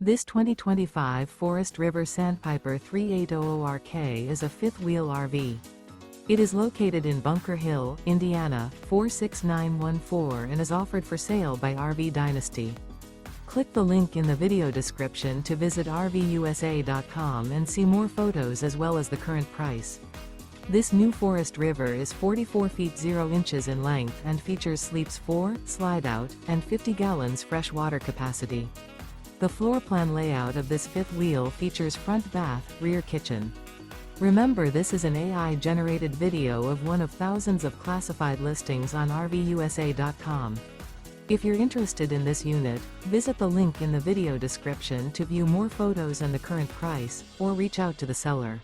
This 2025 Forest River Sandpiper 3800RK is a fifth-wheel RV. It is located in Bunker Hill, Indiana, 46914 and is offered for sale by RV Dynasty. Click the link in the video description to visit RVUSA.com and see more photos as well as the current price. This new Forest River is 44 feet 0 inches in length and features sleeps 4, slide-out, and 50 gallons fresh water capacity. The floor plan layout of this fifth wheel features front bath, rear kitchen. Remember, this is an AI-generated video of one of thousands of classified listings on RVUSA.com. If you're interested in this unit, visit the link in the video description to view more photos and the current price, or reach out to the seller.